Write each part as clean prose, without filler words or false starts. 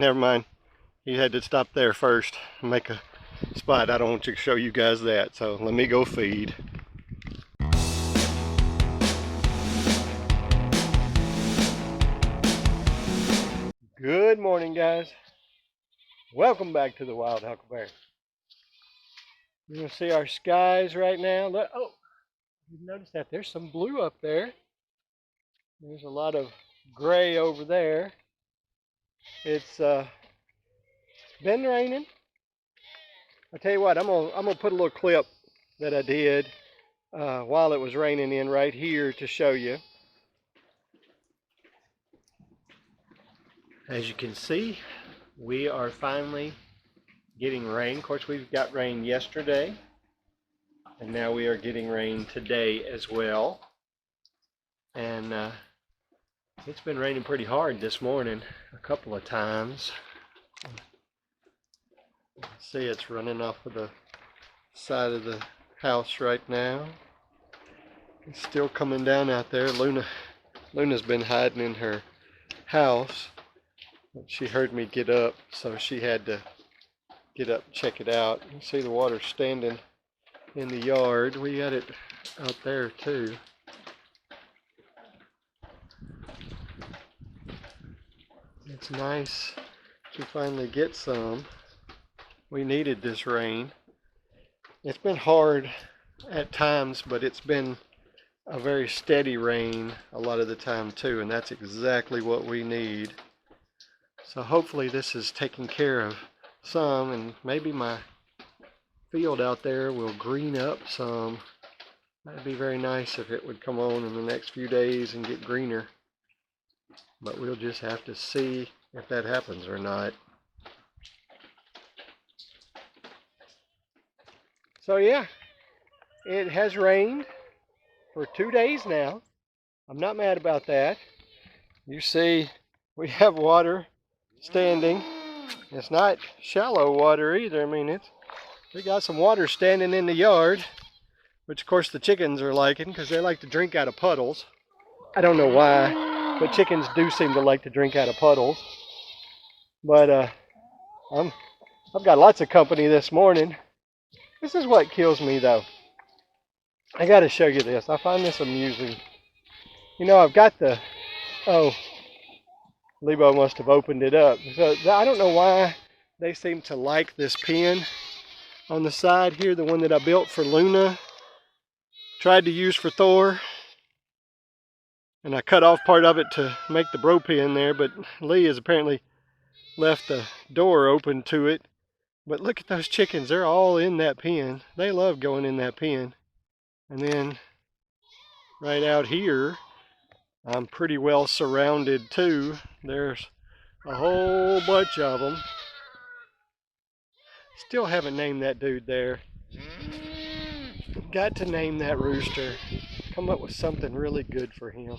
Never mind. He had to stop there first and make a spot. I don't want to show you guys that, so let me go feed. Good morning, guys. Welcome back to the Wild Huckleberry. You're going to see our skies right now. Look, oh, you've noticed that there's some blue up there. There's a lot of gray over there. It's been raining. I tell you what, I'm gonna put a little clip that I did while it was raining in right here to show you. As you can see, we are finally getting rain. Of course, we've got rain yesterday, and now we are getting rain today as well. And it's been raining pretty hard this morning a couple of times. See, it's running off of the side of the house right now. It's still coming down out there. Luna's been hiding in her house. She heard me get up, so she had to get up and check it out. You see the water standing in the yard. We got it out there too. It's nice to finally get some. We needed this rain. It's been hard at times, but it's been a very steady rain a lot of the time too, and that's exactly what we need. So hopefully this is taking care of some, and maybe my field out there will green up some. That'd be very nice if it would come on in the next few days and get greener. But we'll just have to see if that happens or not. So yeah, it has rained for 2 days now. I'm not mad about that. You see, we have water standing. It's not shallow water either. I mean, we got some water standing in the yard, which of course the chickens are liking because they like to drink out of puddles. I don't know why, but chickens do seem to like to drink out of puddles. But I've got lots of company this morning. This is what kills me though. I got to show you this. I find this amusing. You know, I've got Lebo must have opened it up. So I don't know why they seem to like this pen on the side here, the one that I built for Luna. Tried to use for Thor. And I cut off part of it to make the bro pen there, but Lee has apparently left the door open to it. But look at those chickens. They're all in that pen. They love going in that pen. And then right out here, I'm pretty well surrounded too. There's a whole bunch of them. Still haven't named that dude there. Got to name that rooster. Come up with something really good for him.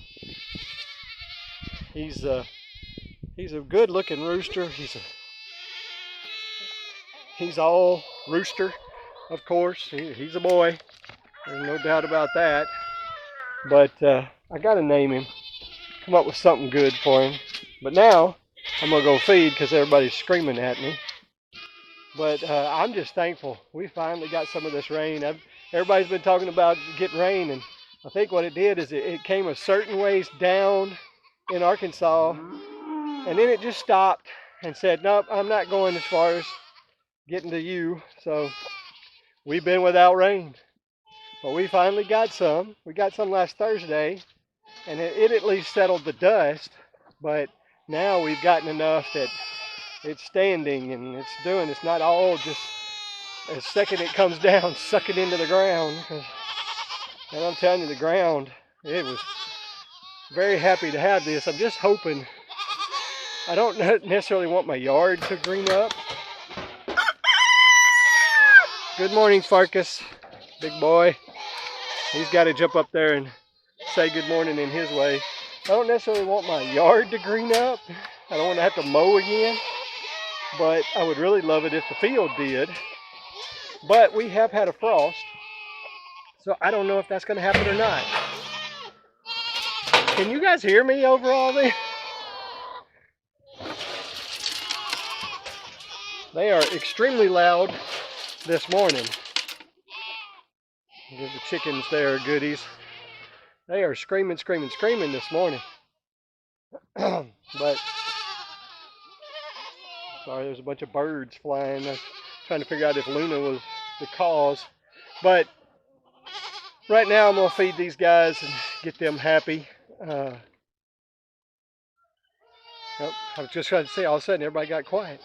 He's a good looking rooster. He's all rooster, of course. He's a boy. There's no doubt about that. But I gotta name him. Come up with something good for him. But now I'm gonna go feed because everybody's screaming at me. But I'm just thankful we finally got some of this rain. Everybody's been talking about getting rain, and I think what it did is it came a certain ways down in Arkansas, and then it just stopped and said, nope, I'm not going as far as getting to you. So we've been without rain. But we finally got some. We got some last Thursday, and it at least settled the dust. But now we've gotten enough that it's standing and it's not all just as second it comes down, suck it into the ground. And I'm telling you, the ground, it was very happy to have this. I'm just hoping, I don't necessarily want my yard to green up. Good morning, Farkas, big boy. He's got to jump up there and say good morning in his way. I don't necessarily want my yard to green up. I don't want to have to mow again. But I would really love it if the field did. But we have had a frost. So I don't know if that's going to happen or not. Can you guys hear me over all this? They are extremely loud this morning. Give the chickens their goodies. They are screaming, screaming, screaming this morning. But sorry, there's a bunch of birds flying. I'm trying to figure out if Luna was the cause. But right now I'm gonna feed these guys and get them happy. Oh, I was just trying to say, all of a sudden everybody got quiet.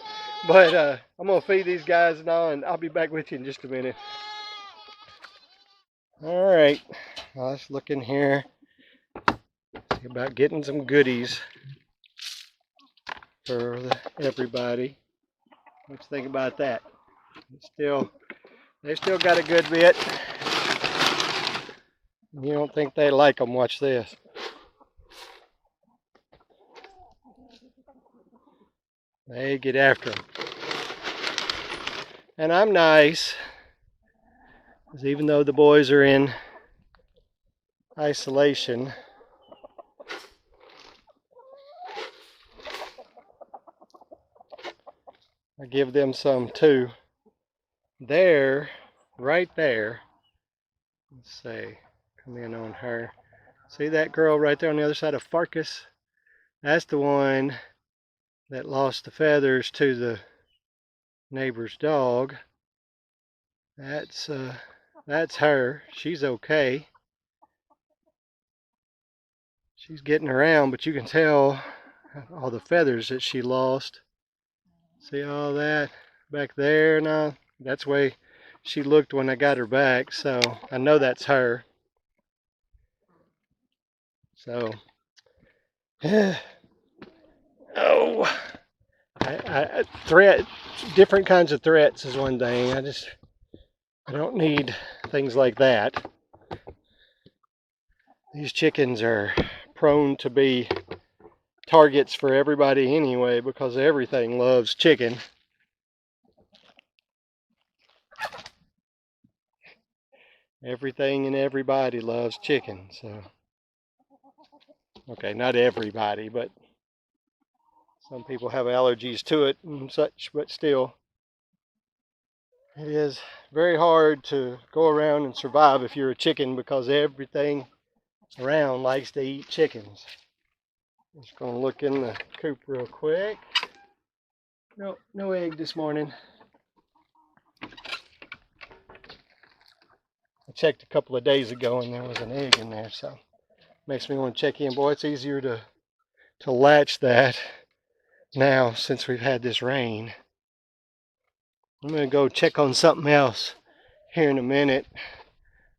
But I'm gonna feed these guys now, and I'll be back with you in just a minute. All right, let's look in here. See about getting some goodies for everybody. What you think about that? They still got a good bit. You don't think they like them? Watch this. They get after them. And I'm nice, because even though the boys are in isolation, I give them some too. There, right there, let's see, come in on her. See that girl right there on the other side of Farkas? That's the one that lost the feathers to the neighbor's dog. That's her. She's okay. She's getting around, but you can tell all the feathers that she lost. See all that back there now? That's the way she looked when I got her back, so I know that's her. So, oh, different kinds of threats is one thing. I don't need things like that. These chickens are prone to be targets for everybody anyway, because everything loves chicken. Everything and everybody loves chicken. So, okay, not everybody, but some people have allergies to it and such, but still, it is very hard to go around and survive if you're a chicken, because everything around likes to eat chickens. Just gonna look in the coop real quick. No egg this morning. I checked a couple of days ago and there was an egg in there, so makes me want to check in. Boy, it's easier to latch that now since we've had this rain. I'm gonna go check on something else here in a minute.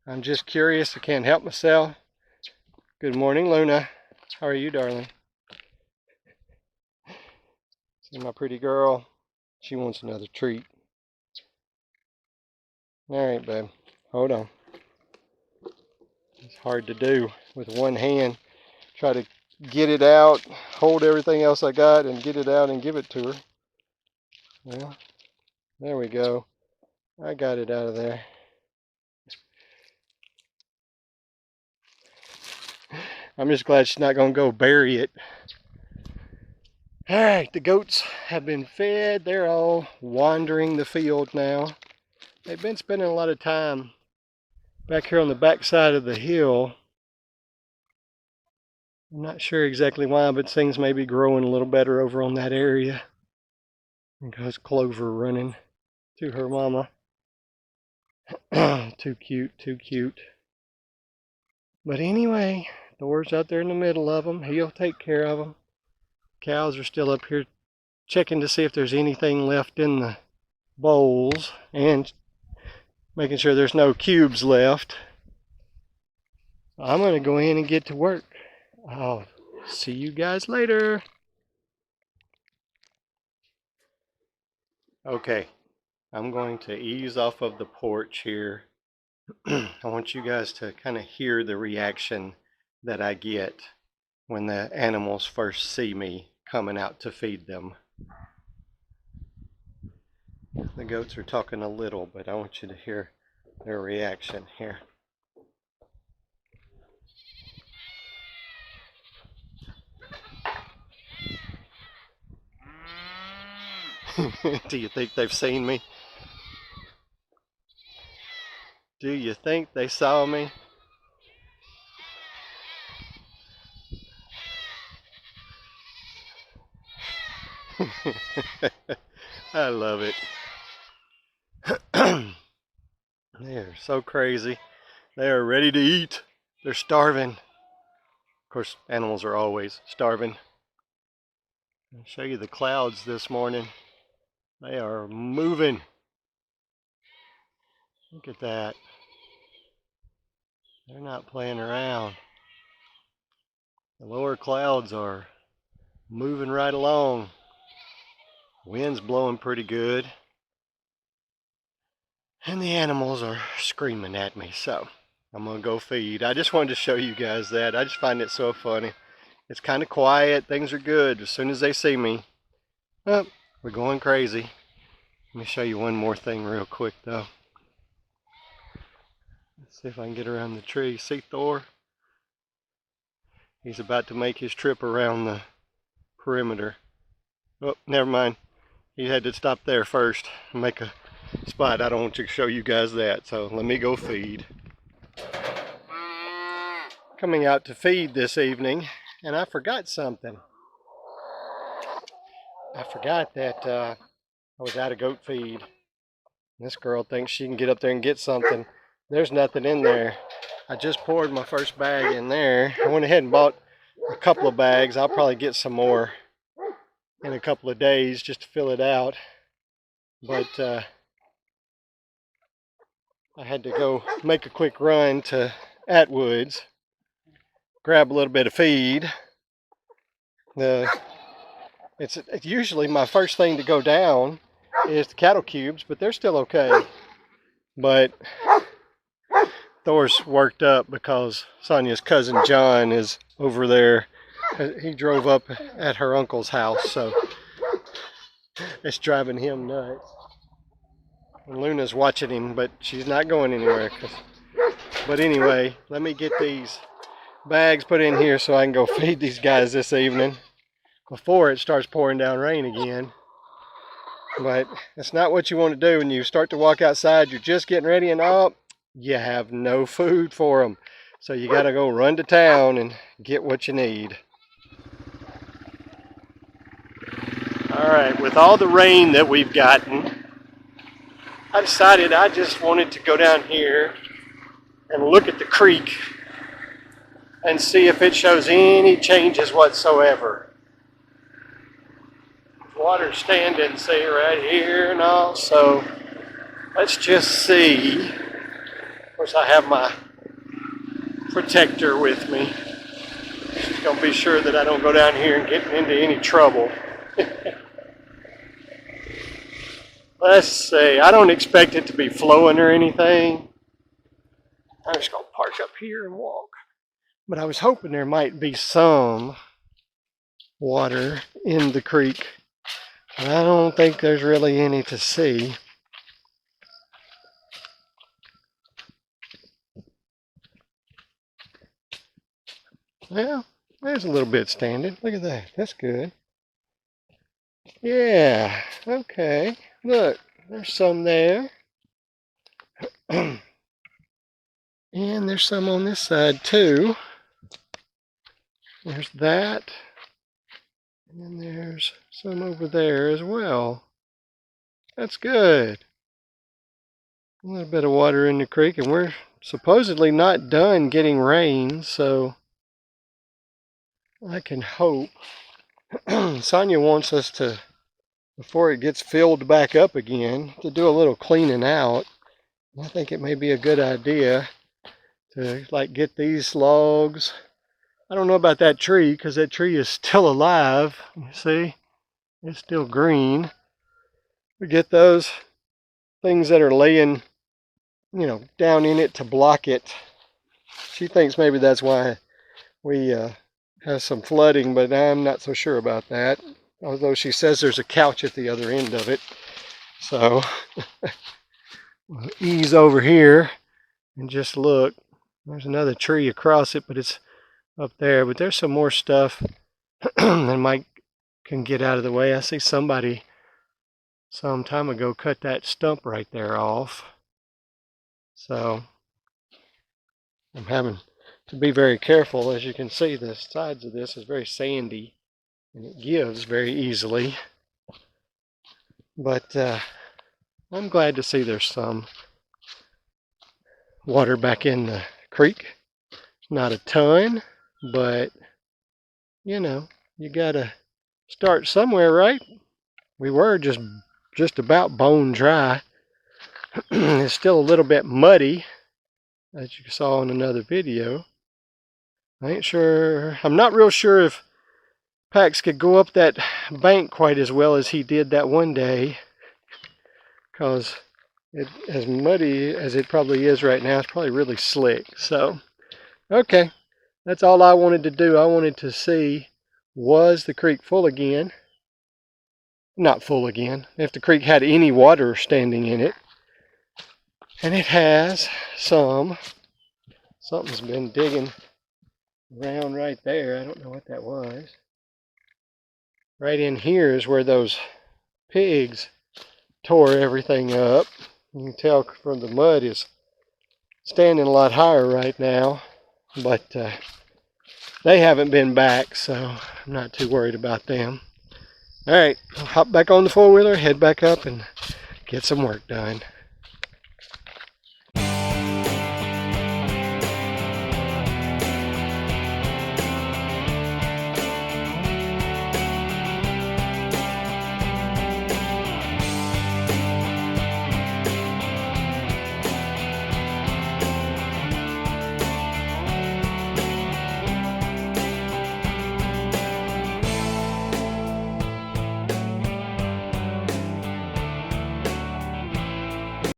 I'm just curious. I can't help myself. Good morning, Luna. How are you, darling? See my pretty girl? She wants another treat. All right, babe. Hold on. It's hard to do with one hand. Try to get it out, hold everything else I got, and get it out and give it to her. Well, there we go. I got it out of there. I'm just glad she's not going to go bury it. All right, the goats have been fed. They're all wandering the field now. They've been spending a lot of time back here on the back side of the hill. I'm not sure exactly why, but things may be growing a little better over on that area. Because Clover running to her mama. Too cute, too cute. But anyway, Thor's out there in the middle of them. He'll take care of them. Cows are still up here checking to see if there's anything left in the bowls and making sure there's no cubes left. I'm going to go in and get to work. I'll see you guys later. Okay, I'm going to ease off of the porch here. I want you guys to kind of hear the reaction that I get when the animals first see me coming out to feed them. The goats are talking a little, but I want you to hear their reaction here. Do you think they've seen me? Do you think they saw me? I love it. They're so crazy. They are ready to eat. They're starving. Of course, animals are always starving. I'll show you the clouds this morning. They are moving. Look at that. They're not playing around. The lower clouds are moving right along. Wind's blowing pretty good. And the animals are screaming at me, so I'm gonna go feed. I just wanted to show you guys that. I just find it so funny. It's kind of quiet, things are good. As soon as they see me, oh, we're going crazy. Let me show you one more thing real quick though. Let's see if I can get around the tree. See Thor? He's about to make his trip around the perimeter. Oh, never mind. He had to stop there first and make a spot. I don't want to show you guys that, so let me go feed. Coming out to feed this evening, and I forgot something. I forgot that I was out of goat feed. This girl thinks she can get up there and get something. There's nothing in there. I just poured my first bag in there. I went ahead and bought a couple of bags. I'll probably get some more in a couple of days just to fill it out. But I had to go make a quick run to Atwood's, grab a little bit of feed. It's usually my first thing to go down is the cattle cubes, but they're still okay. But Thor's worked up because Sonia's cousin John is over there. He drove up at her uncle's house, so it's driving him nuts. And Luna's watching him, but she's not going anywhere. But anyway, let me get these bags put in here so I can go feed these guys this evening before it starts pouring down rain again. But that's not what you want to do when you start to walk outside. You're just getting ready and up, you have no food for them. So you got to go run to town and get what you need. All right, with all the rain that we've gotten, I decided I just wanted to go down here and look at the creek and see if it shows any changes whatsoever. Water standing, see, right here and all, so let's just see. Of course, I have my protector with me. Just gonna be sure that I don't go down here and get into any trouble. Let's see, I don't expect it to be flowing or anything. I'm just gonna park up here and walk. But I was hoping there might be some water in the creek. But I don't think there's really any to see. Well, there's a little bit standing. Look at that. That's good. Yeah, okay. Look, there's some there. And there's some on this side too. There's that. And then there's some over there as well. That's good. A little bit of water in the creek, and we're supposedly not done getting rain, so I can hope. Sonia wants us to, before it gets filled back up again, to do a little cleaning out. I think it may be a good idea to like get these logs. I don't know about that tree because that tree is still alive. You see, it's still green. We get those things that are laying, down in it to block it. She thinks maybe that's why we have some flooding, but I'm not so sure about that. Although she says there's a couch at the other end of it. So we'll ease over here and just look. There's another tree across it, but it's up there. But there's some more stuff that Mike can get out of the way. I see somebody some time ago cut that stump right there off. So I'm having to be very careful. As you can see, the sides of this is very sandy and it gives very easily. But I'm glad to see there's some water back in the creek. Not a ton, but you know, you gotta start somewhere, right? We were just about bone dry. It's still a little bit muddy, as you saw in another video. I'm not real sure if Pax could go up that bank quite as well as he did that one day, because as muddy as it probably is right now, it's probably really slick. So, okay, that's all I wanted to do. I wanted to see, was the creek full again? Not full again, if the creek had any water standing in it. And it has some. Something's been digging around right there. I don't know what that was. Right in here is where those pigs tore everything up. You can tell from the mud is standing a lot higher right now, but they haven't been back, so I'm not too worried about them. All right, I'll hop back on the four-wheeler, head back up and get some work done.